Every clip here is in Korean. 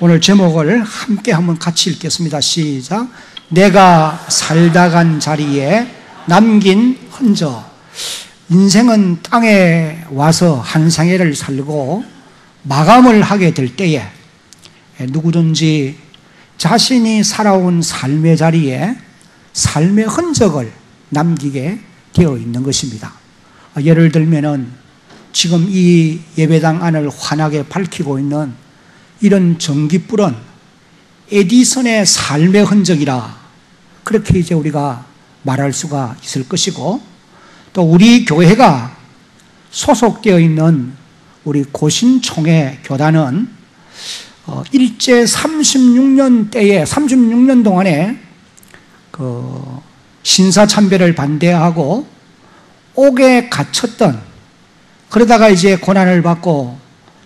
오늘 제목을 함께 한번 같이 읽겠습니다. 시작. 내가 살다 간 자리에 남긴 흔적. 인생은 땅에 와서 한 생애를 살고 마감을 하게 될 때에 누구든지 자신이 살아온 삶의 자리에 삶의 흔적을 남기게 되어 있는 것입니다. 예를 들면은 지금 이 예배당 안을 환하게 밝히고 있는 이런 전깃불은 에디슨의 삶의 흔적이라 그렇게 이제 우리가 말할 수가 있을 것이고, 또 우리 교회가 소속되어 있는 우리 고신총회 교단은 일제 36년 때에 36년 동안에 신사참배를 반대하고 옥에 갇혔던, 그러다가 이제 고난을 받고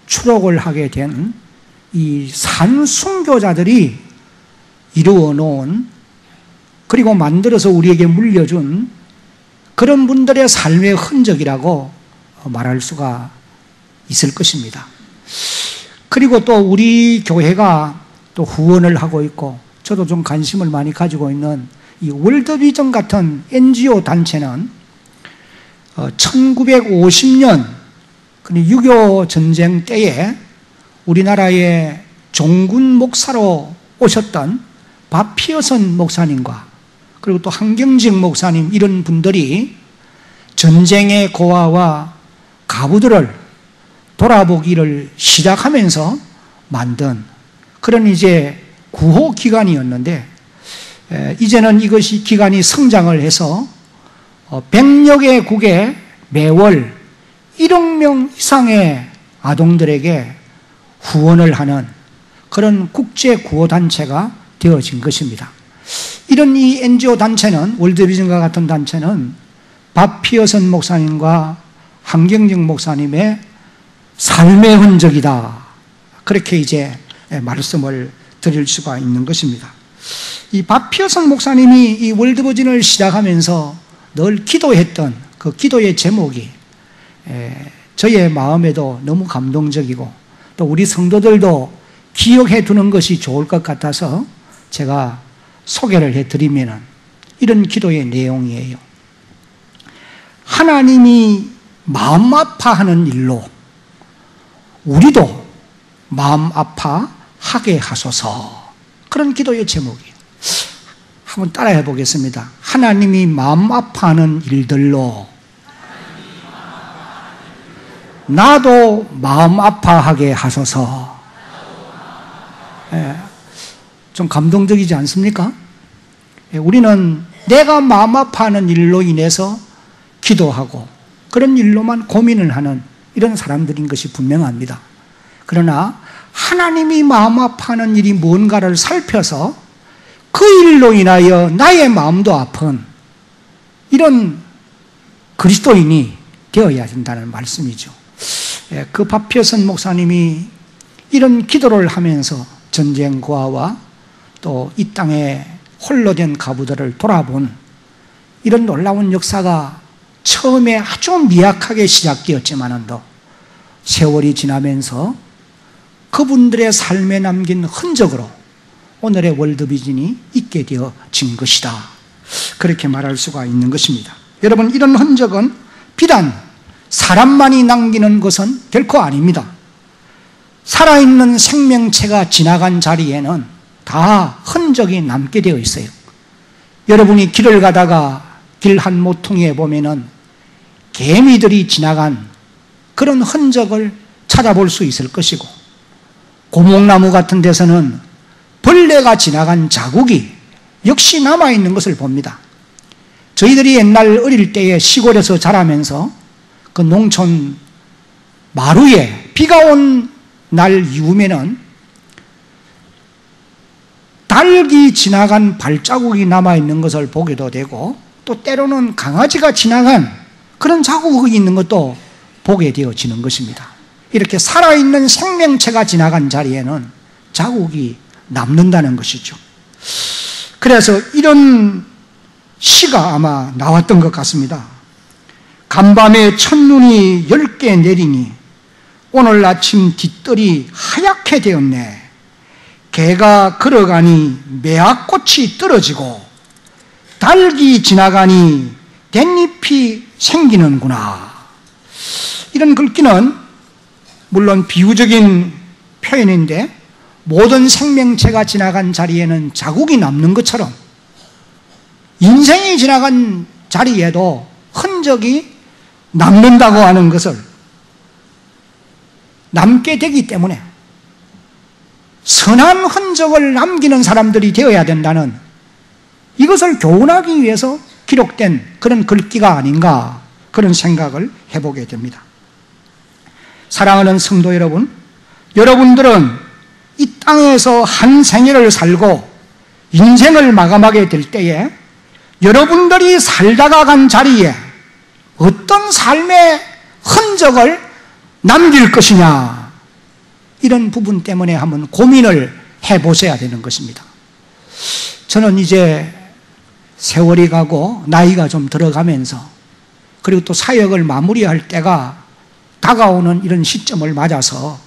추록을 하게 된 이 산순교자들이 이루어 놓은, 그리고 만들어서 우리에게 물려준 그런 분들의 삶의 흔적이라고 말할 수가 있을 것입니다. 그리고 또 우리 교회가 또 후원을 하고 있고, 저도 좀 관심을 많이 가지고 있는 이 월드비전 같은 NGO 단체는 1950년 6.25 전쟁 때에 우리나라의 종군 목사로 오셨던 박 피어슨 목사님과 그리고 또 한경직 목사님, 이런 분들이 전쟁의 고아와 가부들을 돌아보기를 시작하면서 만든 그런 이제 구호 기관이었는데, 이제는 이것이 기관이 성장을 해서 100여 개국에 매월 1억 명 이상의 아동들에게 후원을 하는 그런 국제 구호단체가 되어진 것입니다. 이런 이 NGO 단체는, 월드비전과 같은 단체는 박 피어슨 목사님과 한경직 목사님의 삶의 흔적이다, 그렇게 이제 말씀을 드릴 수가 있는 것입니다. 이 박 피어슨 목사님이 이 월드비전을 시작하면서 늘 기도했던 그 기도의 제목이 저의 마음에도 너무 감동적이고, 또 우리 성도들도 기억해 두는 것이 좋을 것 같아서 제가 소개를 해드리면 이런 기도의 내용이에요. 하나님이 마음 아파하는 일로 우리도 마음 아파하게 하소서, 그런 기도의 제목이에요. 한번 따라해 보겠습니다. 하나님이 마음 아파하는 일들로 나도 마음 아파하게 하소서. 좀 감동적이지 않습니까? 우리는 내가 마음 아파하는 일로 인해서 기도하고 그런 일로만 고민을 하는 이런 사람들인 것이 분명합니다. 그러나 하나님이 마음 아파하는 일이 뭔가를 살펴서 그 일로 인하여 나의 마음도 아픈 이런 그리스도인이 되어야 된다는 말씀이죠. 그 박 피어슨 목사님이 이런 기도를 하면서 전쟁 고아와 또 이 땅에 홀로 된 가부들을 돌아본 이런 놀라운 역사가 처음에 아주 미약하게 시작되었지만도 세월이 지나면서 그분들의 삶에 남긴 흔적으로 오늘의 월드비전이 있게 되어진 것이다, 그렇게 말할 수가 있는 것입니다. 여러분, 이런 흔적은 비단 사람만이 남기는 것은 결코 아닙니다. 살아있는 생명체가 지나간 자리에는 다 흔적이 남게 되어 있어요. 여러분이 길을 가다가 길 한 모퉁이에 보면은 개미들이 지나간 그런 흔적을 찾아볼 수 있을 것이고, 고목나무 같은 데서는 벌레가 지나간 자국이 역시 남아있는 것을 봅니다. 저희들이 옛날 어릴 때에 시골에서 자라면서 그 농촌 마루에 비가 온 날 이후면은 닭이 지나간 발자국이 남아있는 것을 보게도 되고, 또 때로는 강아지가 지나간 그런 자국이 있는 것도 보게 되어지는 것입니다. 이렇게 살아있는 생명체가 지나간 자리에는 자국이 남는다는 것이죠. 그래서 이런 시가 아마 나왔던 것 같습니다. 간밤에 첫눈이 10개 내리니 오늘 아침 뒷뜰이 하얗게 되었네. 개가 걸어가니 매화꽃이 떨어지고 닭이 지나가니 댄잎이 생기는구나. 이런 글귀는 물론 비유적인 표현인데 모든 생명체가 지나간 자리에는 자국이 남는 것처럼 인생이 지나간 자리에도 흔적이 남는다고 하는 것을 남게 되기 때문에 선한 흔적을 남기는 사람들이 되어야 된다는 이것을 교훈하기 위해서 기록된 그런 글귀가 아닌가 그런 생각을 해보게 됩니다. 사랑하는 성도 여러분, 여러분들은 이 땅에서 한 생애를 살고 인생을 마감하게 될 때에 여러분들이 살다가 간 자리에 어떤 삶의 흔적을 남길 것이냐, 이런 부분 때문에 한번 고민을 해보셔야 되는 것입니다. 저는 이제 세월이 가고 나이가 좀 들어가면서 그리고 또 사역을 마무리할 때가 다가오는 이런 시점을 맞아서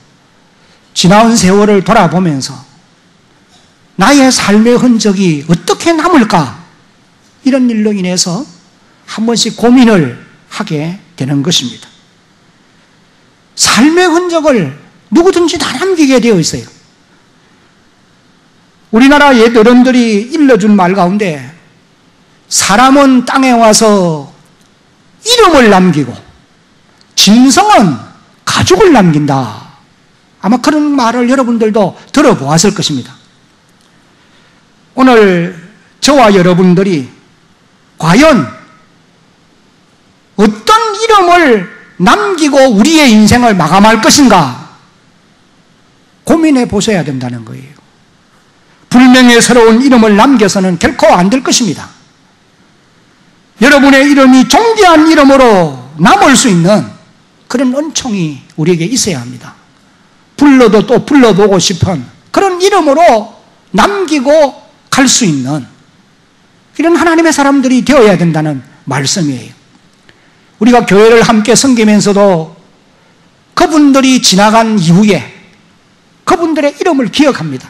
지나온 세월을 돌아보면서 나의 삶의 흔적이 어떻게 남을까, 이런 일로 인해서 한 번씩 고민을 하게 되는 것입니다. 삶의 흔적을 누구든지 다 남기게 되어 있어요. 우리나라 옛 어른들이 일러준 말 가운데 사람은 땅에 와서 이름을 남기고 짐승은 가죽을 남긴다. 아마 그런 말을 여러분들도 들어보았을 것입니다. 오늘 저와 여러분들이 과연 어떤 이름을 남기고 우리의 인생을 마감할 것인가 고민해 보셔야 된다는 거예요. 불명예스러운 이름을 남겨서는 결코 안 될 것입니다. 여러분의 이름이 존귀한 이름으로 남을 수 있는 그런 은총이 우리에게 있어야 합니다. 불러도 또 불러보고 싶은 그런 이름으로 남기고 갈 수 있는 이런 하나님의 사람들이 되어야 된다는 말씀이에요. 우리가 교회를 함께 섬기면서도 그분들이 지나간 이후에 그분들의 이름을 기억합니다.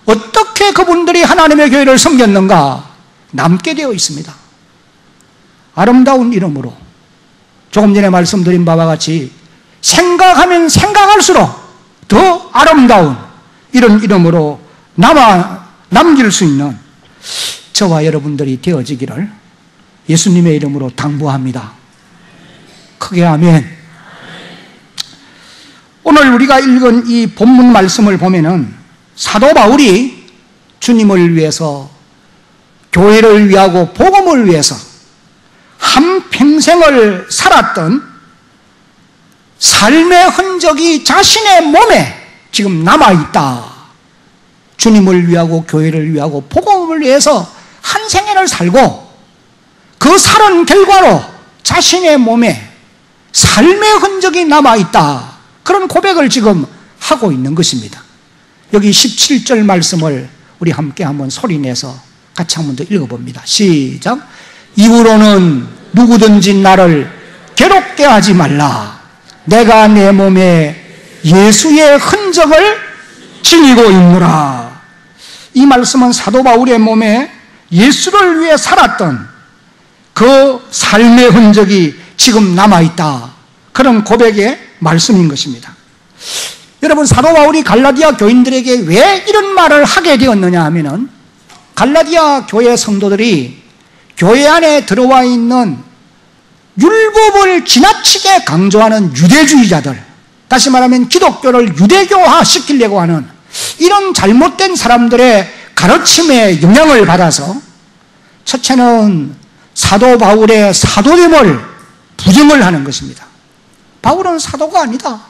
어떻게 그분들이 하나님의 교회를 섬겼는가 남게 되어 있습니다. 아름다운 이름으로, 조금 전에 말씀드린 바와 같이 생각하면 생각할수록 더 아름다운 이런 이름으로 남길 수 있는 저와 여러분들이 되어지기를 예수님의 이름으로 당부합니다. 크게 아멘. 오늘 우리가 읽은 이 본문 말씀을 보면은 사도 바울이 주님을 위해서, 교회를 위하고 복음을 위해서 한평생을 살았던 삶의 흔적이 자신의 몸에 지금 남아있다. 주님을 위하고 교회를 위하고 복음을 위해서 한 생애를 살고 그 살은 결과로 자신의 몸에 삶의 흔적이 남아있다. 그런 고백을 지금 하고 있는 것입니다. 여기 17절 말씀을 우리 함께 한번 소리내서 같이 한번 더 읽어봅니다. 시작. 이후로는 누구든지 나를 괴롭게 하지 말라. 내가 내 몸에 예수의 흔적을 지니고 있노라. 이 말씀은 사도 바울의 몸에 예수를 위해 살았던 그 삶의 흔적이 지금 남아있다. 그런 고백의 말씀인 것입니다. 여러분, 사도 바울이 갈라디아 교인들에게 왜 이런 말을 하게 되었느냐 하면은 갈라디아 교회 성도들이 교회 안에 들어와 있는 율법을 지나치게 강조하는 유대주의자들, 다시 말하면 기독교를 유대교화 시키려고 하는 이런 잘못된 사람들의 가르침에 영향을 받아서 첫째는 사도 바울의 사도됨을 부정을 하는 것입니다. 바울은 사도가 아니다.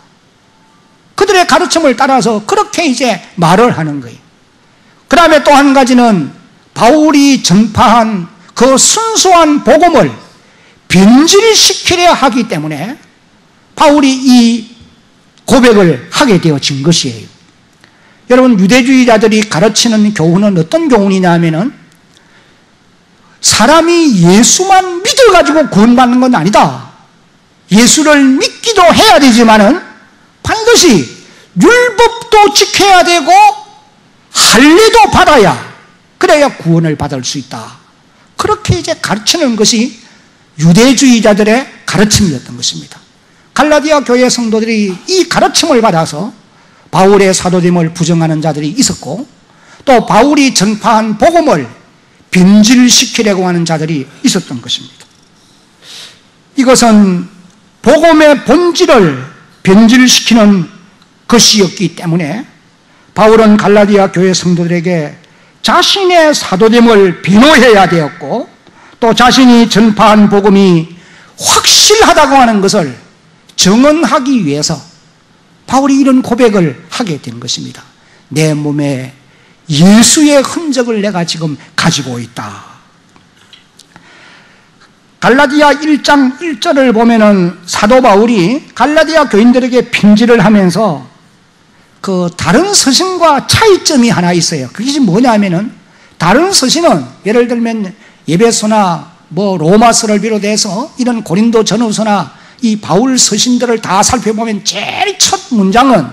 그들의 가르침을 따라서 그렇게 이제 말을 하는 거예요. 그 다음에 또 한 가지는 바울이 전파한 그 순수한 복음을 변질시키려 하기 때문에 바울이 이 고백을 하게 되어진 것이에요. 여러분, 유대주의자들이 가르치는 교훈은 어떤 교훈이냐 하면은 사람이 예수만 믿어가지고 구원받는 건 아니다. 예수를 믿기도 해야 되지만은 반드시 율법도 지켜야 되고 할례도 받아야 그래야 구원을 받을 수 있다. 그렇게 이제 가르치는 것이 유대주의자들의 가르침이었던 것입니다. 갈라디아 교회 성도들이 이 가르침을 받아서 바울의 사도됨을 부정하는 자들이 있었고, 또 바울이 전파한 복음을 변질시키려고 하는 자들이 있었던 것입니다. 이것은 복음의 본질을 변질시키는 것이었기 때문에 바울은 갈라디아 교회 성도들에게 자신의 사도됨을 변호해야 되었고, 또 자신이 전파한 복음이 확실하다고 하는 것을 증언하기 위해서 바울이 이런 고백을 하게 된 것입니다. 내 몸에 예수의 흔적을 내가 지금 가지고 있다. 갈라디아 1장 1절을 보면은 사도 바울이 갈라디아 교인들에게 편지를 하면서 그 다른 서신과 차이점이 하나 있어요. 그게 뭐냐면은, 다른 서신은 예를 들면 에베소나 로마서를 비롯해서 이런 고린도 전후서나 이 바울 서신들을 다 살펴보면 제일 첫 문장은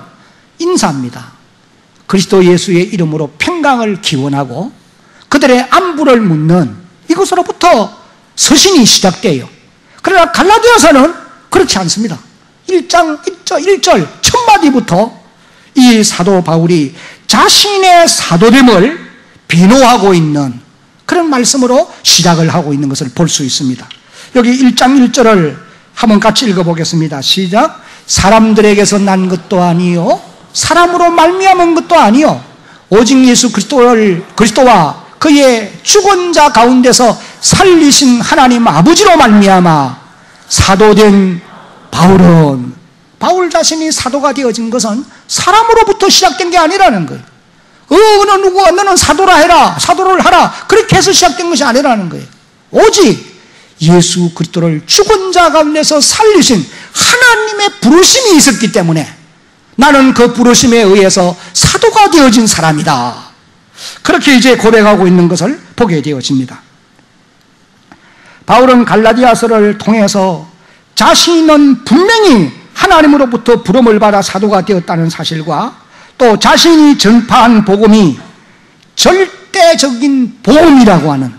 인사입니다. 그리스도 예수의 이름으로 평강을 기원하고 그들의 안부를 묻는 이것으로부터 서신이 시작돼요. 그러나 갈라디아서는 그렇지 않습니다. 1장 1절 첫 마디부터 이 사도 바울이 자신의 사도됨을 변호하고 있는 그런 말씀으로 시작을 하고 있는 것을 볼 수 있습니다. 여기 1장 1절을 한번 같이 읽어보겠습니다. 시작. 사람들에게서 난 것도 아니요 사람으로 말미암은 것도 아니요 오직 예수 그리스도와 그의 죽은 자 가운데서 살리신 하나님 아버지로 말미암아 사도된 바울은, 바울 자신이 사도가 되어진 것은 사람으로부터 시작된 게 아니라는 거예요. 어느 누구가 너는 사도라 해라, 사도를 하라, 그렇게 해서 시작된 것이 아니라는 거예요. 오직 예수 그리스도를 죽은 자 가운데서 살리신 하나님의 부르심이 있었기 때문에 나는 그 부르심에 의해서 사도가 되어진 사람이다. 그렇게 이제 고백하고 있는 것을 보게 되어집니다. 바울은 갈라디아서를 통해서 자신은 분명히 하나님으로부터 부름을 받아 사도가 되었다는 사실과 또 자신이 전파한 복음이 절대적인 복음이라고 하는,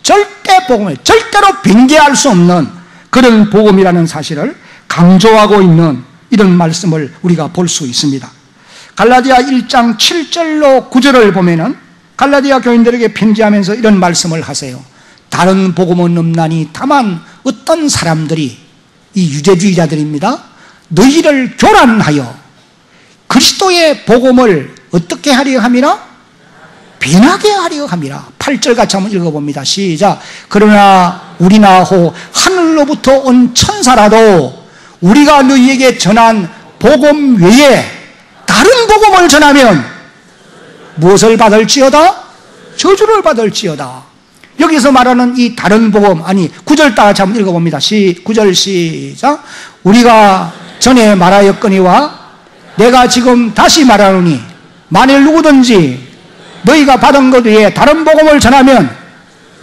절대 복음을 절대로 변개할 수 없는 그런 복음이라는 사실을 강조하고 있는 이런 말씀을 우리가 볼 수 있습니다. 갈라디아 1장 7절로 9절을 보면은 갈라디아 교인들에게 편지하면서 이런 말씀을 하세요. 다른 복음은 없나니 다만 어떤 사람들이, 이 유대주의자들입니다, 너희를 교란하여 그리스도의 복음을 어떻게 하려 함이라? 변하게 하려 함이라. 8절 같이 한번 읽어봅니다. 시작. 그러나 우리나 호 하늘로부터 온 천사라도 우리가 너희에게 전한 복음 외에 다른 복음을 전하면 무엇을 받을지어다? 저주를 받을지어다. 여기서 말하는 이 다른 복음, 9절 다 같이 한번 읽어봅니다. 9절 시작. 우리가 전에 말하였거니와 내가 지금 다시 말하노니 만일 누구든지 너희가 받은 것 외에 다른 복음을 전하면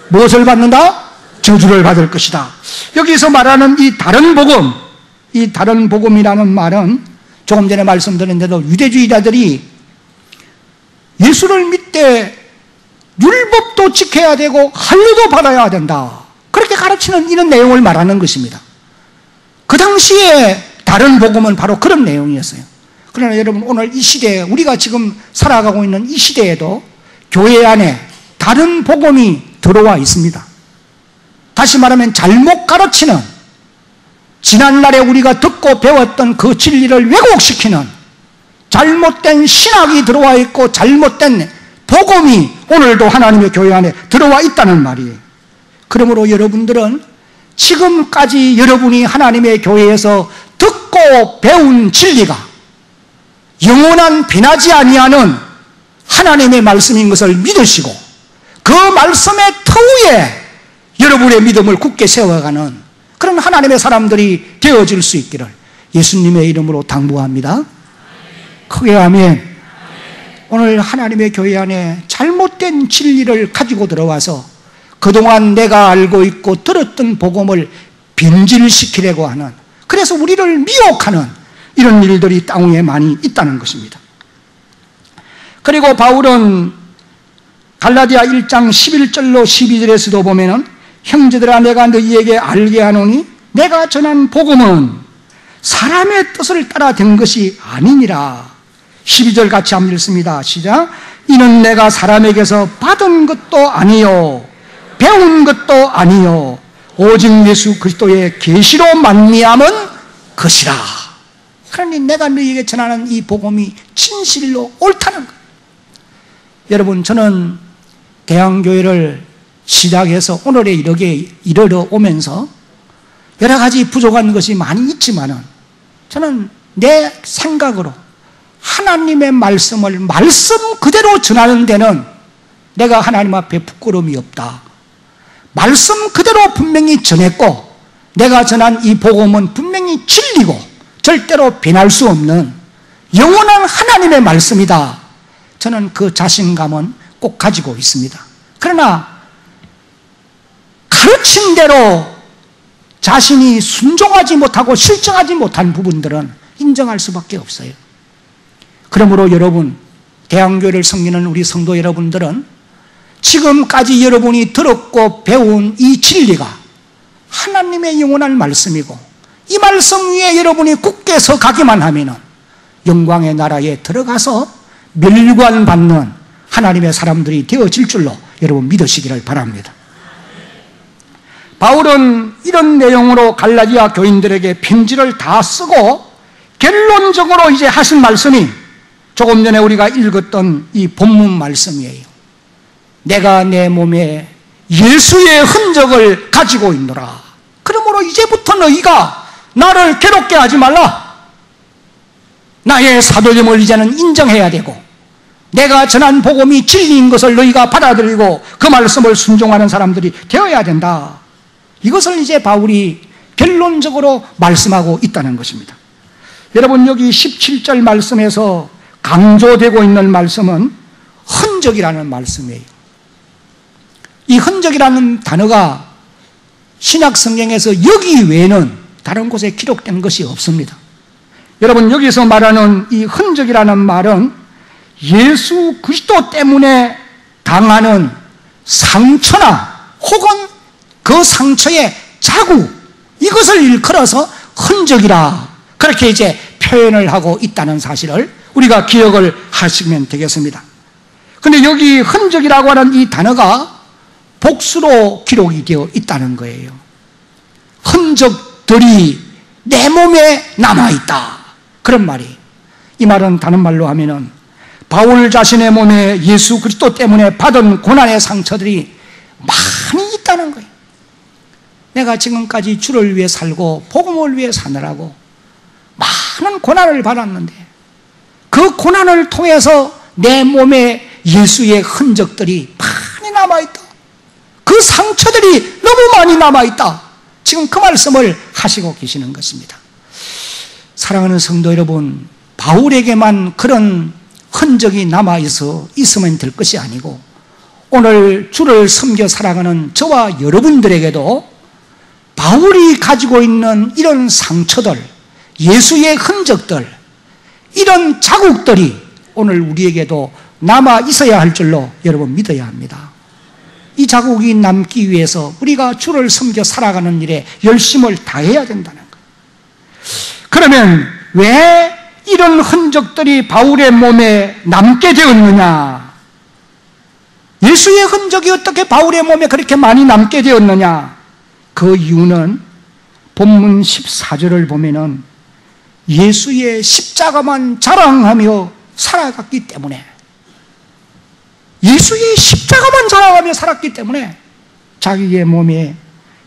무엇을 받는다? 저주를 받을 것이다. 여기서 말하는 이 다른 복음, 이 다른 복음이라는 말은 조금 전에 말씀드렸는데도 유대주의자들이 예수를 믿되 율법도 지켜야 되고 할례도 받아야 된다, 그렇게 가르치는 이런 내용을 말하는 것입니다. 그 당시에 다른 복음은 바로 그런 내용이었어요. 그러나 여러분, 오늘 이 시대에, 우리가 지금 살아가고 있는 이 시대에도 교회 안에 다른 복음이 들어와 있습니다. 다시 말하면 잘못 가르치는, 지난날에 우리가 듣고 배웠던 그 진리를 왜곡시키는 잘못된 신학이 들어와 있고 잘못된 복음이 오늘도 하나님의 교회 안에 들어와 있다는 말이에요. 그러므로 여러분들은 지금까지 여러분이 하나님의 교회에서 듣고 배운 진리가 영원한 변하지 아니하는 하나님의 말씀인 것을 믿으시고 그 말씀의 터위에 여러분의 믿음을 굳게 세워가는 그런 하나님의 사람들이 되어질 수 있기를 예수님의 이름으로 당부합니다. 크게 아멘. 오늘 하나님의 교회 안에 잘못된 진리를 가지고 들어와서 그동안 내가 알고 있고 들었던 복음을 변질시키려고 하는, 그래서 우리를 미혹하는 이런 일들이 땅 위에 많이 있다는 것입니다. 그리고 바울은 갈라디아 1장 11절로 12절에서도 보면은 형제들아 내가 너희에게 알게 하노니 내가 전한 복음은 사람의 뜻을 따라 된 것이 아니니라. 12절 같이 한번 읽습니다. 시작. 이는 내가 사람에게서 받은 것도 아니요 배운 것도 아니요 오직 예수 그리스도의 계시로 만미함은 것이라. 그러니 내가 너희에게 전하는 이 복음이 진실로 옳다는 거예요. 여러분, 저는 대한교회를 시작해서 오늘에 이르러 오면서 여러 가지 부족한 것이 많이 있지만은 저는 내 생각으로 하나님의 말씀을 말씀 그대로 전하는 데는 내가 하나님 앞에 부끄러움이 없다. 말씀 그대로 분명히 전했고 내가 전한 이 복음은 분명히 진리고 절대로 변할 수 없는 영원한 하나님의 말씀이다. 저는 그 자신감은 꼭 가지고 있습니다. 그러나 가르친 대로 자신이 순종하지 못하고 실정하지 못한 부분들은 인정할 수밖에 없어요. 그러므로 여러분, 대한교회를 섬기는 우리 성도 여러분들은 지금까지 여러분이 들었고 배운 이 진리가 하나님의 영원한 말씀이고 이 말씀 위에 여러분이 굳게 서 가기만 하면 영광의 나라에 들어가서 멸관받는 하나님의 사람들이 되어질 줄로 여러분 믿으시기를 바랍니다. 바울은 이런 내용으로 갈라디아 교인들에게 편지를 다 쓰고 결론적으로 이제 하신 말씀이 조금 전에 우리가 읽었던 이 본문 말씀이에요. 내가 내 몸에 예수의 흔적을 가지고 있노라. 그러므로 이제부터 너희가 나를 괴롭게 하지 말라. 나의 사도됨을 이제는 인정해야 되고 내가 전한 복음이 진리인 것을 너희가 받아들이고 그 말씀을 순종하는 사람들이 되어야 된다. 이것을 이제 바울이 결론적으로 말씀하고 있다는 것입니다. 여러분, 여기 17절 말씀에서 강조되고 있는 말씀은 흔적이라는 말씀이에요. 이 흔적이라는 단어가 신약 성경에서 여기 외에는 다른 곳에 기록된 것이 없습니다. 여러분, 여기서 말하는 이 흔적이라는 말은 예수 그리스도 때문에 당하는 상처나 혹은 그 상처의 자국, 이것을 일컬어서 흔적이라 그렇게 이제 표현을 하고 있다는 사실을 우리가 기억을 하시면 되겠습니다. 그런데 여기 흔적이라고 하는 이 단어가 복수로 기록이 되어 있다는 거예요. 흔적들이 내 몸에 남아있다, 그런 말이. 이 말은 다른 말로 하면은 바울 자신의 몸에 예수 그리스도 때문에 받은 고난의 상처들이 많이 있다는 거예요. 내가 지금까지 주를 위해 살고 복음을 위해 사느라고 많은 고난을 받았는데 그 고난을 통해서 내 몸에 예수의 흔적들이 많이 남아있다. 그 상처들이 너무 많이 남아있다. 지금 그 말씀을 하시고 계시는 것입니다. 사랑하는 성도 여러분, 바울에게만 그런 흔적이 남아있어 있으면 될 것이 아니고 오늘 주를 섬겨 살아가는 저와 여러분들에게도 바울이 가지고 있는 이런 상처들, 예수의 흔적들, 이런 자국들이 오늘 우리에게도 남아 있어야 할 줄로 여러분 믿어야 합니다. 이 자국이 남기 위해서 우리가 주를 섬겨 살아가는 일에 열심을 다해야 된다는 거예요. 그러면 왜 이런 흔적들이 바울의 몸에 남게 되었느냐? 예수의 흔적이 어떻게 바울의 몸에 그렇게 많이 남게 되었느냐? 그 이유는 본문 14절을 보면은 예수의 십자가만 자랑하며 살아갔기 때문에, 예수의 십자가만 자랑하며 살았기 때문에 자기의 몸에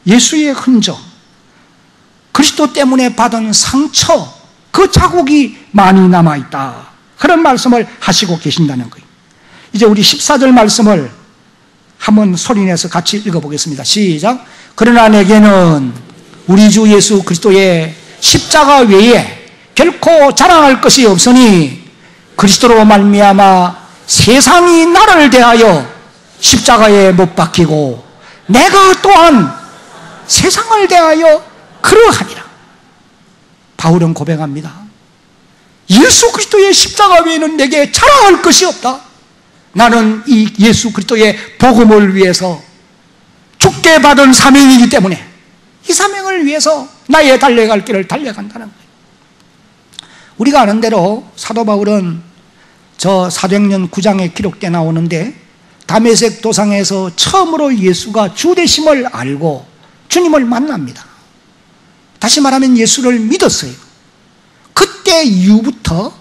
예수의 흔적, 그리스도 때문에 받은 상처, 그 자국이 많이 남아있다, 그런 말씀을 하시고 계신다는 거예요. 이제 우리 14절 말씀을 한번 소리내서 같이 읽어보겠습니다. 시작. 그러나 내게는 우리 주 예수 그리스도의 십자가 외에 결코 자랑할 것이 없으니 그리스도로 말미암아 세상이 나를 대하여 십자가에 못 박히고 내가 또한 세상을 대하여 그러하니라. 바울은 고백합니다. 예수 그리스도의 십자가 외에는 내게 자랑할 것이 없다. 나는 이 예수 그리스도의 복음을 위해서 죽게 받은 사명이기 때문에 이 사명을 위해서 나의 달려갈 길을 달려간다는 거예요. 우리가 아는 대로 사도 바울은 저 사도행전 9장에 기록되어 나오는데 다메섹 도상에서 처음으로 예수가 주 되심을 알고 주님을 만납니다. 다시 말하면 예수를 믿었어요. 그때 이후부터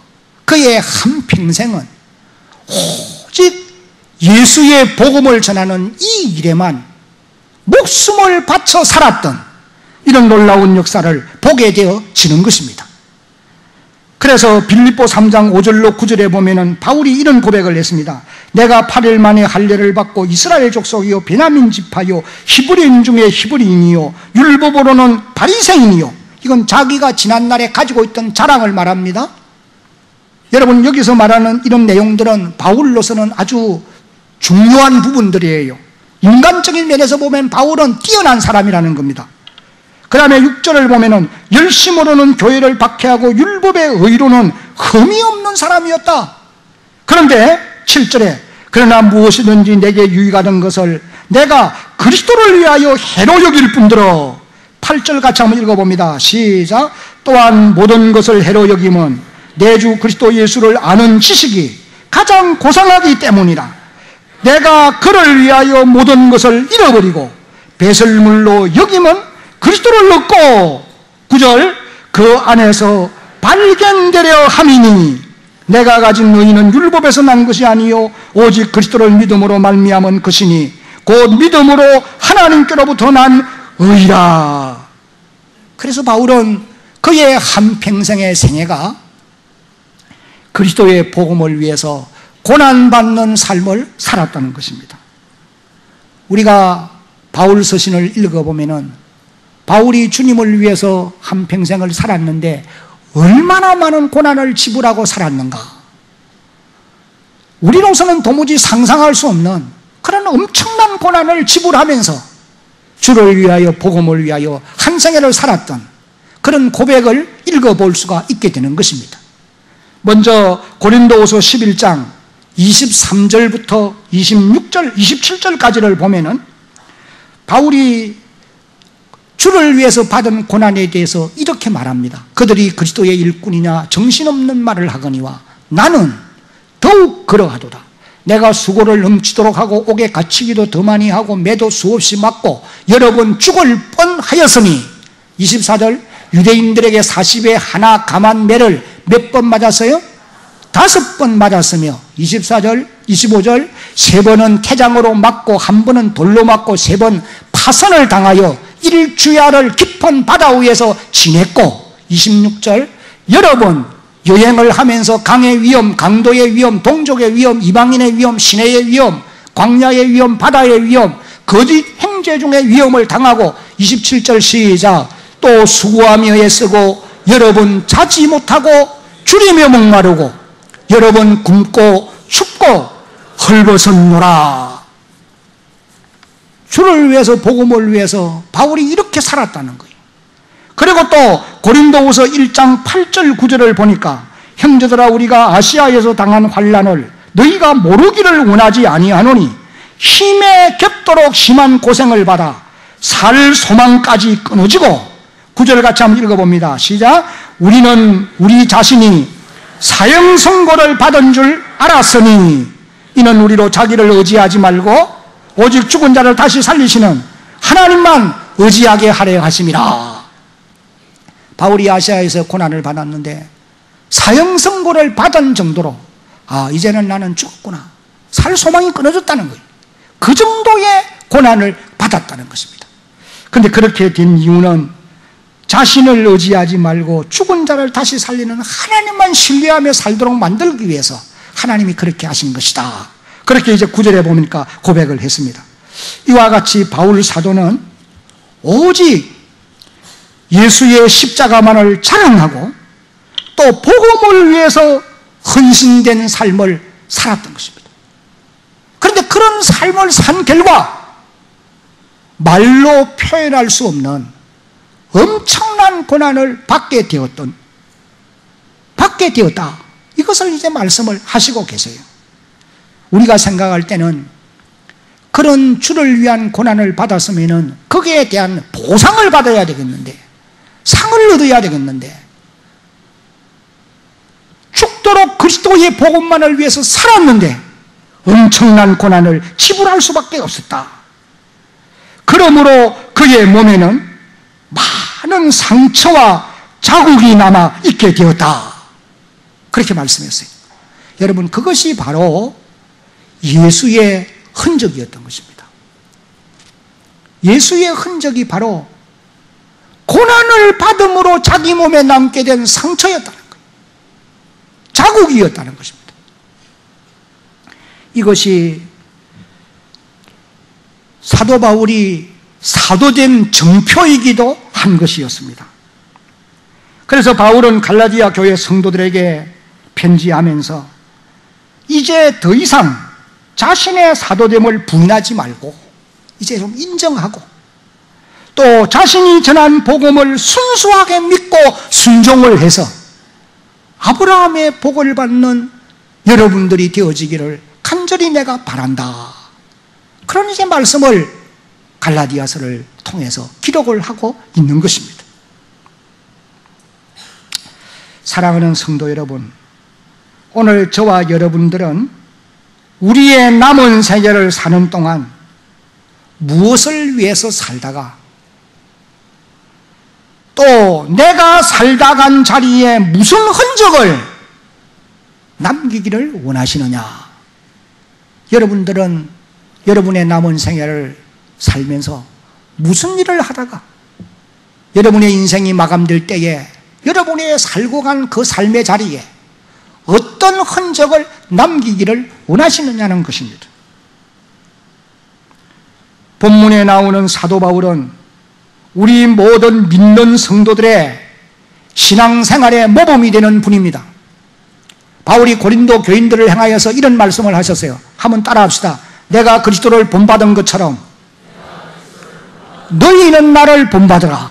그의 한평생은 오직 예수의 복음을 전하는 이 일에만 목숨을 바쳐 살았던 이런 놀라운 역사를 보게 되어지는 것입니다. 그래서 빌립보 3장 5절로 9절에 보면은 바울이 이런 고백을 했습니다. 내가 8일 만에 할례를 받고 이스라엘 족속이요 베냐민 지파요 히브리인 중에 히브리인이요 율법으로는 바리새인이요. 이건 자기가 지난날에 가지고 있던 자랑을 말합니다. 여러분, 여기서 말하는 이런 내용들은 바울로서는 아주 중요한 부분들이에요. 인간적인 면에서 보면 바울은 뛰어난 사람이라는 겁니다. 그 다음에 6절을 보면은 열심으로는 교회를 박해하고 율법의 의로는 흠이 없는 사람이었다. 그런데 7절에 그러나 무엇이든지 내게 유익하던 것을 내가 그리스도를 위하여 해로 여길 뿐더러 8절 같이 한번 읽어봅니다. 시작. 또한 모든 것을 해로 여김은 내 주 그리스도 예수를 아는 지식이 가장 고상하기 때문이라. 내가 그를 위하여 모든 것을 잃어버리고 배설물로 여김은 그리스도를 얻고 9절 그 안에서 발견되려 함이니 내가 가진 의는 율법에서 난 것이 아니요 오직 그리스도를 믿음으로 말미암은 것이니 곧 믿음으로 하나님께로부터 난 의라. 그래서 바울은 그의 한평생의 생애가 그리스도의 복음을 위해서 고난받는 삶을 살았다는 것입니다. 우리가 바울 서신을 읽어보면은 바울이 주님을 위해서 한평생을 살았는데 얼마나 많은 고난을 지불하고 살았는가. 우리로서는 도무지 상상할 수 없는 그런 엄청난 고난을 지불하면서 주를 위하여 복음을 위하여 한 생애를 살았던 그런 고백을 읽어볼 수가 있게 되는 것입니다. 먼저 고린도후서 11장 23절부터 26절, 27절까지를 보면은 바울이 주를 위해서 받은 고난에 대해서 이렇게 말합니다. 그들이 그리스도의 일꾼이냐 정신없는 말을 하거니와 나는 더욱 그러하도다. 내가 수고를 넘치도록 하고 옥에 갇히기도 더 많이 하고 매도 수없이 맞고 여러 번 죽을 뻔하였으니 24절 유대인들에게 40에 하나 감한 매를 몇 번 맞았어요? 5번 맞았으며 24절 25절 3번은 태장으로 맞고 1번은 돌로 맞고 3번 파선을 당하여 일주야를 깊은 바다 위에서 지냈고 26절 여러 번 여행을 하면서 강의 위험, 강도의 위험, 동족의 위험, 이방인의 위험, 시내의 위험, 광야의 위험, 바다의 위험, 거짓 행제 중에 위험을 당하고 27절 시작 또 수고하며 애쓰고 여러 번 자지 못하고 줄이며 목마르고 여러 번 굶고 춥고 헐벗었노라. 주를 위해서 복음을 위해서 바울이 이렇게 살았다는 거예요. 그리고 또 고린도후서 1장 8절 9절을 보니까 형제들아 우리가 아시아에서 당한 환난을 너희가 모르기를 원하지 아니하노니 힘에 겹도록 심한 고생을 받아 살 소망까지 끊어지고 9절 같이 한번 읽어봅니다. 시작. 우리는 우리 자신이 사형 선고를 받은 줄 알았으니 이는 우리로 자기를 의지하지 말고 오직 죽은 자를 다시 살리시는 하나님만 의지하게 하려 하심이라. 바울이 아시아에서 고난을 받았는데 사형 선고를 받은 정도로 이제는 나는 죽었구나. 살 소망이 끊어졌다는 거예요. 그 정도의 고난을 받았다는 것입니다. 그런데 그렇게 된 이유는 자신을 의지하지 말고 죽은 자를 다시 살리는 하나님만 신뢰하며 살도록 만들기 위해서 하나님이 그렇게 하신 것이다. 그렇게 이제 9절에 보니까 고백을 했습니다. 이와 같이 바울 사도는 오직 예수의 십자가만을 자랑하고 또 복음을 위해서 헌신된 삶을 살았던 것입니다. 그런데 그런 삶을 산 결과 말로 표현할 수 없는 엄청난 고난을 받게 되었다. 이것을 이제 말씀을 하시고 계세요. 우리가 생각할 때는 그런 주를 위한 고난을 받았으면 거기에 대한 보상을 받아야 되겠는데, 상을 얻어야 되겠는데, 죽도록 그리스도의 복음만을 위해서 살았는데 엄청난 고난을 지불할 수밖에 없었다. 그러므로 그의 몸에는 많은 상처와 자국이 남아 있게 되었다. 그렇게 말씀했어요. 여러분, 그것이 바로 예수의 흔적이었던 것입니다. 예수의 흔적이 바로 고난을 받음으로 자기 몸에 남게 된 상처였다는 거예요. 자국이었다는 것입니다. 이것이 사도 바울이 사도된 정표이기도 한 것이었습니다. 그래서 바울은 갈라디아 교회 성도들에게 편지하면서 이제 더 이상 자신의 사도됨을 부인하지 말고 이제 좀 인정하고, 또 자신이 전한 복음을 순수하게 믿고 순종을 해서 아브라함의 복을 받는 여러분들이 되어지기를 간절히 내가 바란다. 그런 이제 말씀을 갈라디아서를 통해서 기록을 하고 있는 것입니다. 사랑하는 성도 여러분, 오늘 저와 여러분들은 우리의 남은 세계를 사는 동안 무엇을 위해서 살다가 또 내가 살다 간 자리에 무슨 흔적을 남기기를 원하시느냐? 여러분들은 여러분의 남은 생애를 살면서 무슨 일을 하다가 여러분의 인생이 마감될 때에 여러분의 살고 간 그 삶의 자리에 어떤 흔적을 남기기를 원하시느냐는 것입니다. 본문에 나오는 사도 바울은 우리 모든 믿는 성도들의 신앙생활의 모범이 되는 분입니다. 바울이 고린도 교인들을 향하여서 이런 말씀을 하셨어요. 한번 따라합시다. 내가 그리스도를 본받은 것처럼 너희는 나를 본받으라.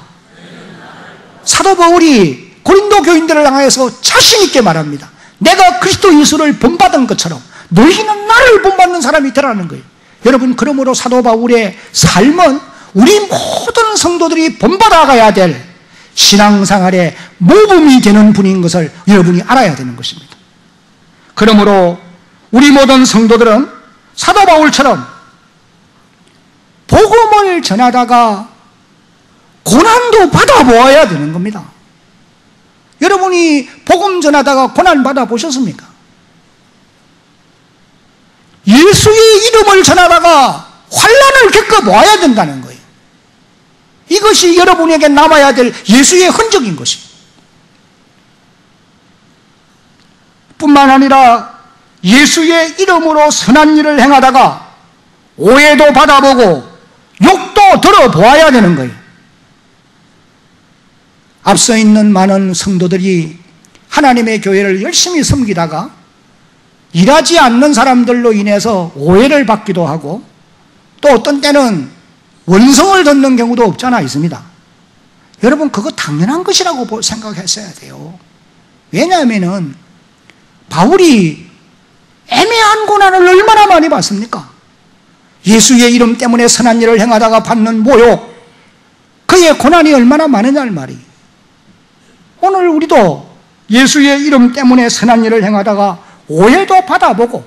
사도 바울이 고린도 교인들을 향하여서 자신 있게 말합니다. 내가 그리스도 예수를 본받은 것처럼 너희는 나를 본받는 사람이 되라는 거예요. 여러분, 그러므로 사도 바울의 삶은 우리 모든 성도들이 본받아가야 될 신앙생활의 모범이 되는 분인 것을 여러분이 알아야 되는 것입니다. 그러므로 우리 모든 성도들은 사도 바울처럼 복음을 전하다가 고난도 받아보아야 되는 겁니다. 여러분이 복음 전하다가 고난 받아보셨습니까? 예수의 이름을 전하다가 환난을 겪어보아야 된다는 거예요. 이것이 여러분에게 남아야 될 예수의 흔적인 것입니다. 뿐만 아니라 예수의 이름으로 선한 일을 행하다가 오해도 받아보고 욕도 들어보아야 되는 거예요. 앞서 있는 많은 성도들이 하나님의 교회를 열심히 섬기다가 일하지 않는 사람들로 인해서 오해를 받기도 하고, 또 어떤 때는 원성을 듣는 경우도 없잖아 있습니다. 여러분, 그거 당연한 것이라고 생각했어야 돼요. 왜냐하면은 바울이 애매한 고난을 얼마나 많이 받습니까? 예수의 이름 때문에 선한 일을 행하다가 받는 모욕, 그의 고난이 얼마나 많으냐는 말이. 오늘 우리도 예수의 이름 때문에 선한 일을 행하다가 오해도 받아보고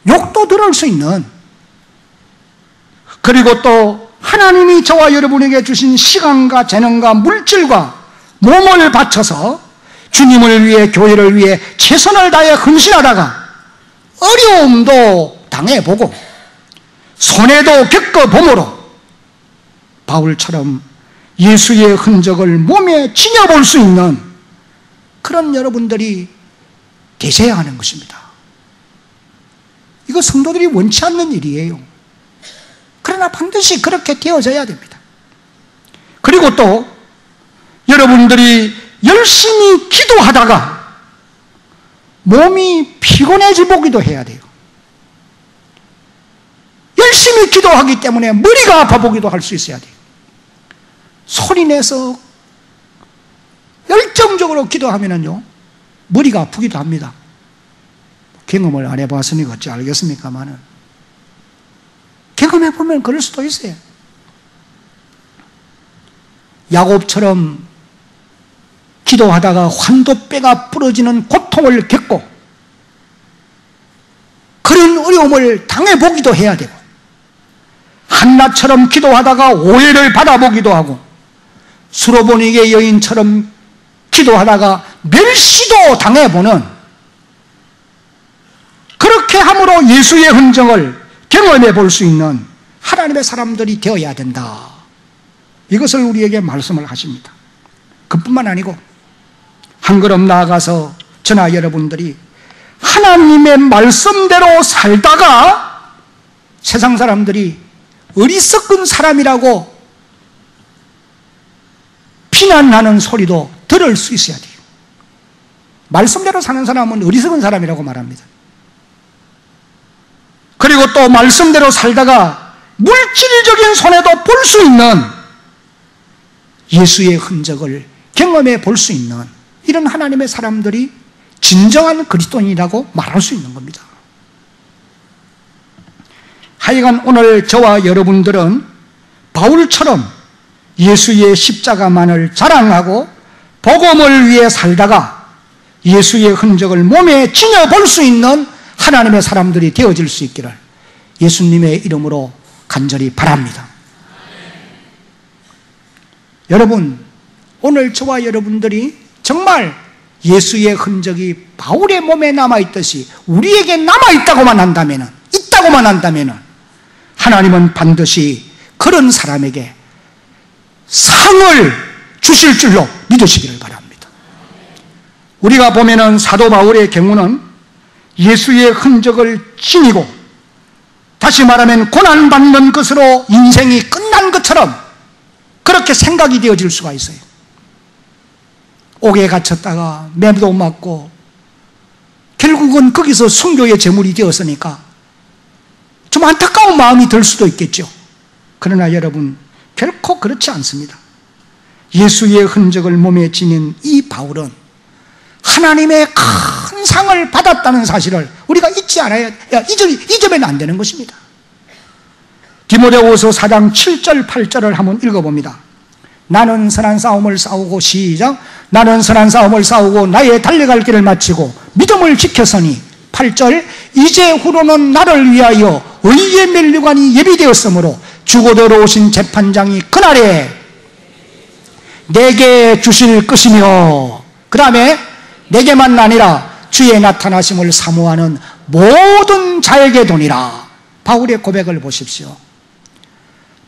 욕도 들을 수 있는, 그리고 또 하나님이 저와 여러분에게 주신 시간과 재능과 물질과 몸을 바쳐서 주님을 위해, 교회를 위해 최선을 다해 헌신하다가 어려움도 당해보고 손해도 겪어보므로 바울처럼 예수의 흔적을 몸에 지녀볼 수 있는 그런 여러분들이 되셔야 하는 것입니다. 이거 성도들이 원치 않는 일이에요. 그러나 반드시 그렇게 되어져야 됩니다. 그리고 또 여러분들이 열심히 기도하다가 몸이 피곤해져 보기도 해야 돼요. 열심히 기도하기 때문에 머리가 아파 보기도 할 수 있어야 돼요. 소리내서 열정적으로 기도하면은요, 머리가 아프기도 합니다. 경험을 안 해봤으니 어찌 알겠습니까만은 경험해보면 그럴 수도 있어요. 야곱처럼 기도하다가 환도뼈가 부러지는 고통을 겪고 그런 어려움을 당해보기도 해야 되고, 한나처럼 기도하다가 오해를 받아보기도 하고, 수로보니게 여인처럼 기도하다가 멸시도 당해보는, 그렇게 함으로 예수의 흔적을 경험해 볼 수 있는 하나님의 사람들이 되어야 된다. 이것을 우리에게 말씀을 하십니다. 그뿐만 아니고 한 걸음 나아가서 저나 여러분들이 하나님의 말씀대로 살다가 세상 사람들이 어리석은 사람이라고 비난하는 소리도 들을 수 있어야 돼요. 말씀대로 사는 사람은 어리석은 사람이라고 말합니다. 그리고 또 말씀대로 살다가 물질적인 손해도 볼 수 있는 예수의 흔적을 경험해 볼 수 있는 이런 하나님의 사람들이 진정한 그리스도인이라고 말할 수 있는 겁니다. 하여간 오늘 저와 여러분들은 바울처럼 예수의 십자가만을 자랑하고 복음을 위해 살다가 예수의 흔적을 몸에 지녀볼 수 있는 하나님의 사람들이 되어질 수 있기를 예수님의 이름으로 간절히 바랍니다. 여러분, 오늘 저와 여러분들이 정말 예수의 흔적이 바울의 몸에 남아있듯이 우리에게 남아있다고만 한다면, 하나님은 반드시 그런 사람에게 상을 주실 줄로 믿으시기를 바랍니다. 우리가 보면은 사도 바울의 경우는 예수의 흔적을 지니고, 다시 말하면 고난받는 것으로 인생이 끝난 것처럼 그렇게 생각이 되어질 수가 있어요. 옥에 갇혔다가 매도 맞고 결국은 거기서 순교의 제물이 되었으니까 좀 안타까운 마음이 들 수도 있겠죠. 그러나 여러분, 결코 그렇지 않습니다. 예수의 흔적을 몸에 지닌 이 바울은 하나님의 큰 상을 받았다는 사실을 우리가 잊지 않아야, 잊으면 안 되는 것입니다. 디모데후서 4장 7절 8절을 한번 읽어봅니다. 나는 선한 싸움을 싸우고, 시작. 나는 선한 싸움을 싸우고 나의 달려갈 길을 마치고 믿음을 지켰으니, 8절. 이제 후로는 나를 위하여 의의 면류관이 예비되었으므로 죽어들어 오신 재판장이 그날에 내게 주실 것이며, 그 다음에 내게만 아니라 주의 나타나심을 사모하는 모든 자에게 도니라. 바울의 고백을 보십시오.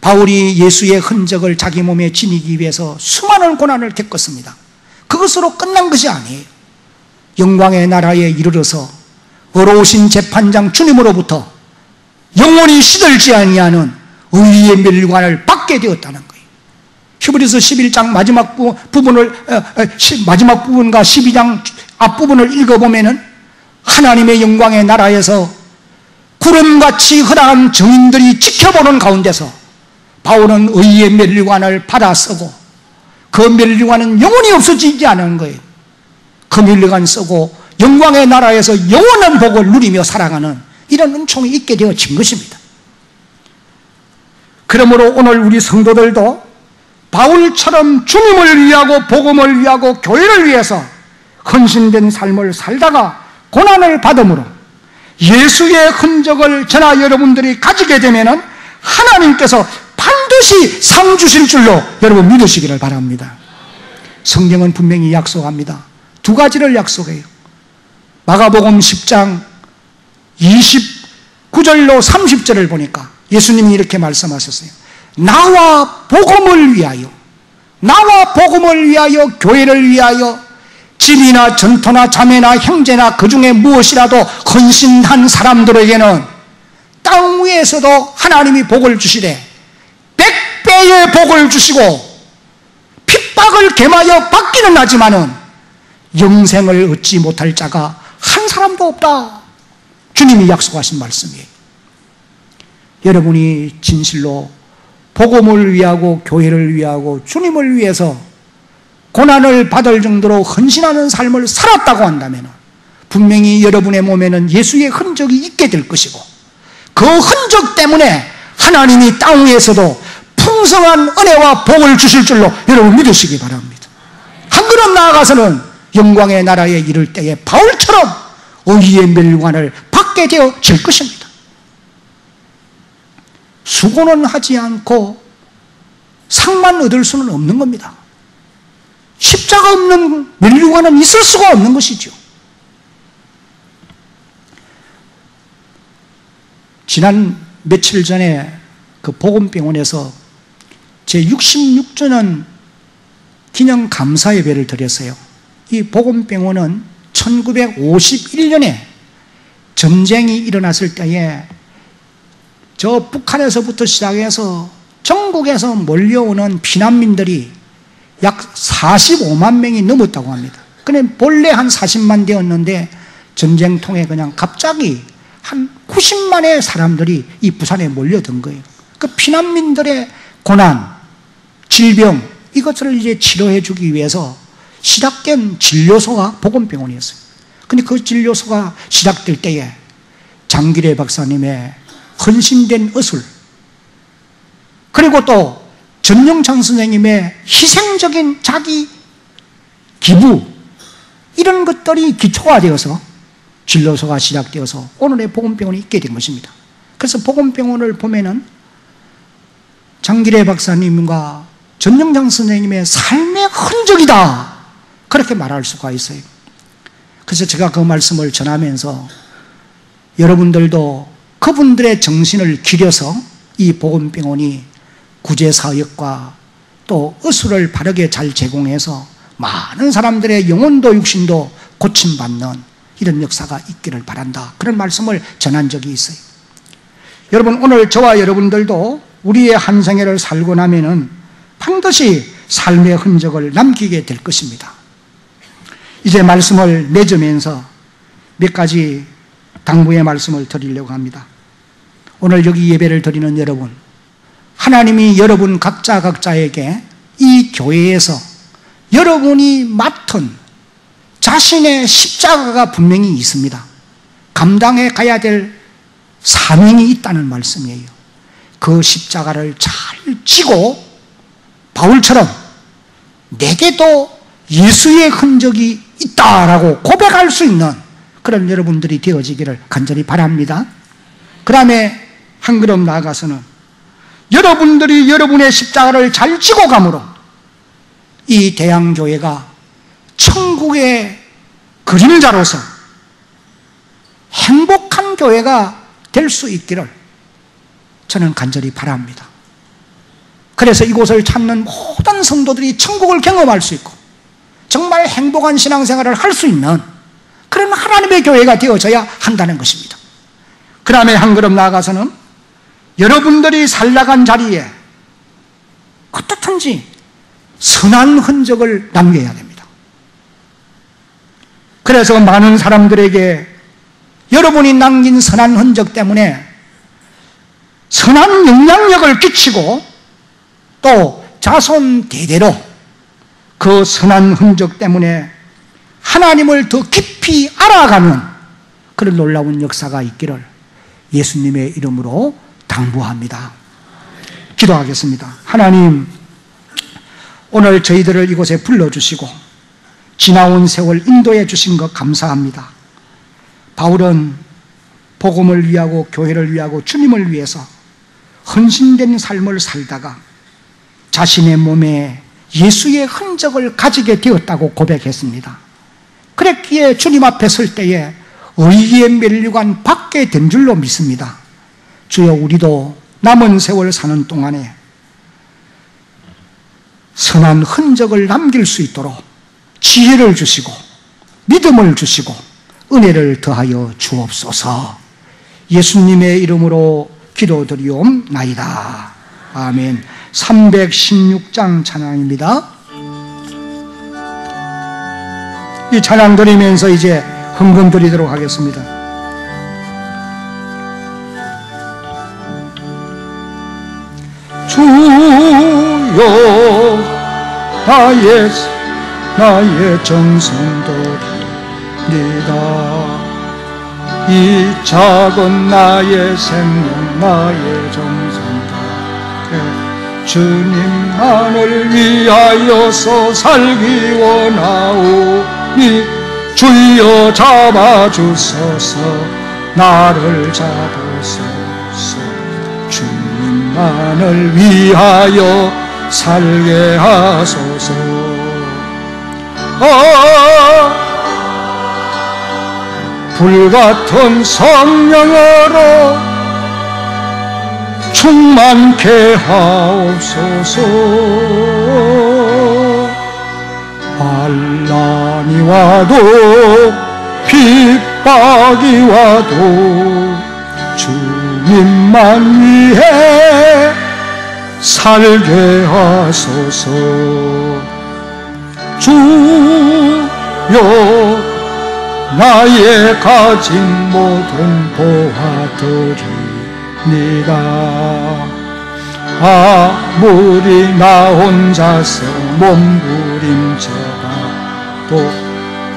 바울이 예수의 흔적을 자기 몸에 지니기 위해서 수많은 고난을 겪었습니다. 그것으로 끝난 것이 아니에요. 영광의 나라에 이르러서 어로우신 재판장 주님으로부터 영원히 시들지 아니하는 의의 멸관을 받게 되었다는 거예요. 히브리서 11장 마지막 부분과 12장 앞부분을 읽어보면은 하나님의 영광의 나라에서 구름같이 흐랑한 증인들이 지켜보는 가운데서 바울은 의의 멸류관을 받아 쓰고, 그 멸류관은 영원히 없어지지 않은 거예요. 그 멸류관 쓰고 영광의 나라에서 영원한 복을 누리며 살아가는 이런 은총이 있게 되어진 것입니다. 그러므로 오늘 우리 성도들도 바울처럼 주님을 위하고 복음을 위하고 교회를 위해서 헌신된 삶을 살다가 고난을 받음으로 예수의 흔적을 저나 여러분들이 가지게 되면은 하나님께서 반드시 상 주실 줄로 여러분 믿으시기를 바랍니다. 성경은 분명히 약속합니다. 두 가지를 약속해요. 마가복음 10장 29절로 30절을 보니까 예수님이 이렇게 말씀하셨어요. 나와 복음을 위하여 교회를 위하여 집이나 전토나 자매나 형제나 그 중에 무엇이라도 헌신한 사람들에게는 땅 위에서도 하나님이 복을 주시되 100배의 복을 주시고 핍박을 gem하여 받기는 하지만은 영생을 얻지 못할 자가 한 사람도 없다. 주님이 약속하신 말씀이에요. 여러분이 진실로 복음을 위하고 교회를 위하고 주님을 위해서 고난을 받을 정도로 헌신하는 삶을 살았다고 한다면 분명히 여러분의 몸에는 예수의 흔적이 있게 될 것이고, 그 흔적 때문에 하나님이 땅 위에서도 풍성한 은혜와 복을 주실 줄로 여러분 믿으시기 바랍니다. 한 걸음 나아가서는 영광의 나라에 이를 때에 바울처럼 의의 멸관을 받게 되어질 것입니다. 수고는 하지 않고 상만 얻을 수는 없는 겁니다. 십자가 없는 멸관은 있을 수가 없는 것이죠. 지난 며칠 전에 그 복음병원에서 제 66주년 기념 감사 예배를 드렸어요. 이 복음병원은 1951년에 전쟁이 일어났을 때에 저 북한에서부터 시작해서 전국에서 몰려오는 피난민들이 약 45만 명이 넘었다고 합니다. 그런데 본래 한 40만 되었는데 전쟁통에 그냥 갑자기 한 90만의 사람들이 이 부산에 몰려든 거예요. 그 피난민들의 고난, 질병, 이것을 이제 치료해 주기 위해서 시작된 진료소가 복음병원이었어요. 근데 그 진료소가 시작될 때에 장기래 박사님의 헌신된 의술, 그리고 또 전영창 선생님의 희생적인 자기 기부, 이런 것들이 기초가 되어서 진료소가 시작되어서 오늘의 복음병원이 있게 된 것입니다. 그래서 복음병원을 보면은 장기래 박사님과 전영창 선생님의 삶의 흔적이다, 그렇게 말할 수가 있어요. 그래서 제가 그 말씀을 전하면서 여러분들도 그분들의 정신을 기려서 이 복음병원이 구제사역과 또 의술을 바르게 잘 제공해서 많은 사람들의 영혼도 육신도 고침받는 이런 역사가 있기를 바란다, 그런 말씀을 전한 적이 있어요. 여러분, 오늘 저와 여러분들도 우리의 한 생애를 살고 나면은 반드시 삶의 흔적을 남기게 될 것입니다. 이제 말씀을 맺으면서 몇 가지 당부의 말씀을 드리려고 합니다. 오늘 여기 예배를 드리는 여러분, 하나님이 여러분 각자에게 이 교회에서 여러분이 맡은 자신의 십자가가 분명히 있습니다. 감당해 가야 될 사명이 있다는 말씀이에요. 그 십자가를 잘 지고 바울처럼 내게도 예수의 흔적이 있다라고 고백할 수 있는 그런 여러분들이 되어지기를 간절히 바랍니다. 그 다음에 한 걸음 나아가서는 여러분들이 여러분의 십자가를 잘 지고 가므로 이 대양교회가 천국의 그림자로서 행복한 교회가 될 수 있기를 저는 간절히 바랍니다. 그래서 이곳을 찾는 모든 성도들이 천국을 경험할 수 있고 정말 행복한 신앙생활을 할 수 있는 그런 하나님의 교회가 되어져야 한다는 것입니다. 그 다음에 한 걸음 나아가서는 여러분들이 살아간 자리에 어떻든지 선한 흔적을 남겨야 됩니다. 그래서 많은 사람들에게 여러분이 남긴 선한 흔적 때문에 선한 영향력을 끼치고 또 자손 대대로 그 선한 흔적 때문에 하나님을 더 깊이 알아가는 그런 놀라운 역사가 있기를 예수님의 이름으로 당부합니다. 기도하겠습니다. 하나님, 오늘 저희들을 이곳에 불러주시고 지나온 세월 인도해 주신 것 감사합니다. 바울은 복음을 위하고 교회를 위하고 주님을 위해서 헌신된 삶을 살다가 자신의 몸에 예수의 흔적을 가지게 되었다고 고백했습니다. 그랬기에 주님 앞에 설 때에 의의 면류관 받게 된 줄로 믿습니다. 주여, 우리도 남은 세월 사는 동안에 선한 흔적을 남길 수 있도록 지혜를 주시고 믿음을 주시고 은혜를 더하여 주옵소서. 예수님의 이름으로 기도드리옵나이다. 아멘. 316장 찬양입니다. 이 찬양 드리면서 이제 헌금 드리도록 하겠습니다. 주여, 나의 정성 드립니다. 이 작은 나의 생명 나의 정성 다해 주님만을 위하여서 살기 원하오니 주여 잡아주소서 나를 잡으소서 주님만을 위하여 살게 하소서 불같은 성령으로 충만케 하옵소서 환난이 와도 핍박이 와도 주님만 위해 살게 하소서 주여 나의 가진 모든 보아드립니다 아무리 나 혼자서 몸부림쳐봐도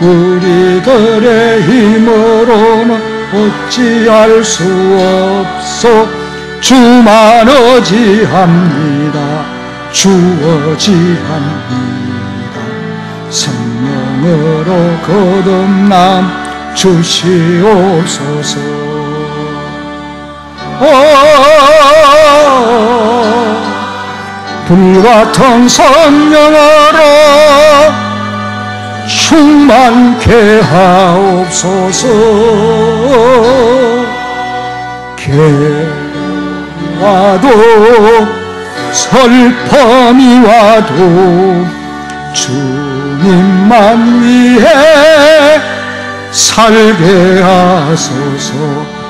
우리들의 힘으로는 어찌할 수 없어 주만 의지합니다 주 의지합니다 성령으로 거듭남 주시옵소서 불같은 성령으로 충만케 하옵소서 괴로움이 와도 슬픔이 와도 주님만 위해 살게 하소서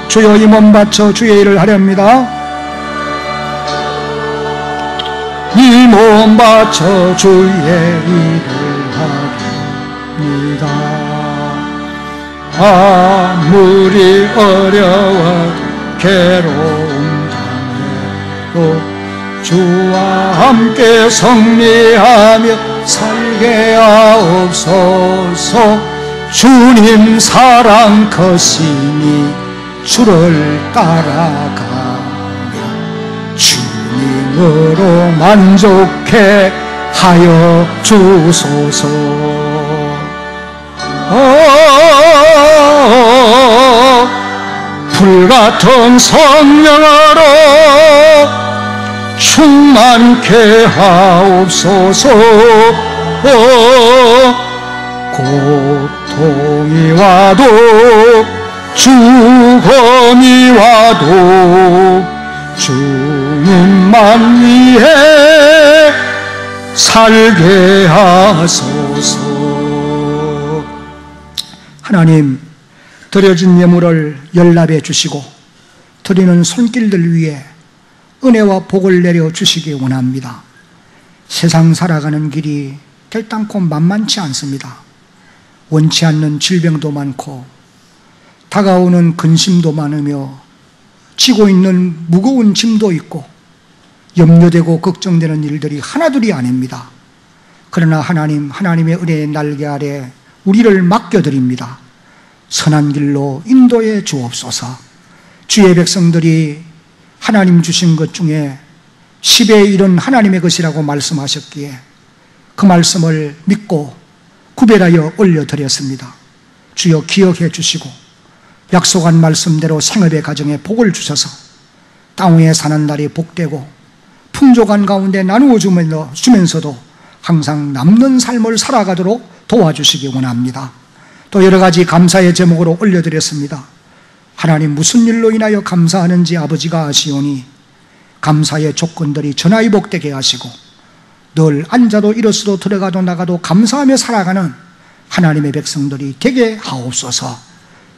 주여 이 몸 바쳐 주의 일을 하렵니다 이 몸 바쳐 주의 일을 하렵니다 아무리 어려워도 괴로움 당해도 주와 함께 승리하며 살게 하옵소서 주님 사랑 크시니 주를 따라가며 주님으로 만족해 하여 주소서 불같은 성령으로 충만케 하옵소서 고통이 와도 죽음이 와도 주님만 위해 살게 하소서 하나님 드려진 예물을 연락해 주시고 드리는 손길들 위에 은혜와 복을 내려 주시기 원합니다. 세상 살아가는 길이 결단코 만만치 않습니다. 원치 않는 질병도 많고 다가오는 근심도 많으며 지고 있는 무거운 짐도 있고 염려되고 걱정되는 일들이 하나둘이 아닙니다. 그러나 하나님, 하나님의 은혜의 날개 아래 우리를 맡겨드립니다. 선한 길로 인도해 주옵소서. 주의 백성들이 하나님 주신 것 중에 10의 1은 하나님의 것이라고 말씀하셨기에 그 말씀을 믿고 구별하여 올려드렸습니다. 주여 기억해 주시고 약속한 말씀대로 생업의 가정에 복을 주셔서 땅 위에 사는 날이 복되고 풍족한 가운데 나누어 주면서도 항상 남는 삶을 살아가도록 도와주시기 원합니다. 또 여러 가지 감사의 제목으로 올려드렸습니다. 하나님 무슨 일로 인하여 감사하는지 아버지가 아시오니 감사의 조건들이 전화위복되게 하시고 늘 앉아도 일어서도 들어가도 나가도 감사하며 살아가는 하나님의 백성들이 되게 하옵소서.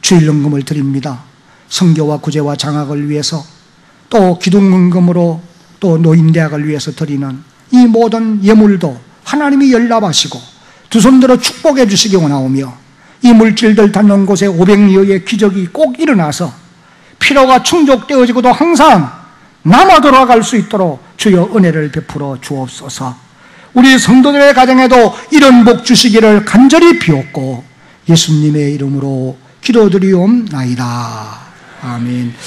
주일연금을 드립니다. 선교와 구제와 장학을 위해서 또 기둥연금으로 또 노인대학을 위해서 드리는 이 모든 예물도 하나님이 연락하시고 두 손들어 축복해 주시기 원하오며 이 물질들 닿는 곳에 500리어의 기적이 꼭 일어나서 피로가 충족되어지고도 항상 남아 돌아갈 수 있도록 주여 은혜를 베풀어 주옵소서. 우리 성도들의 가정에도 이런 복 주시기를 간절히 비옵고 예수님의 이름으로 기도 기도드리옵나이다. 아멘.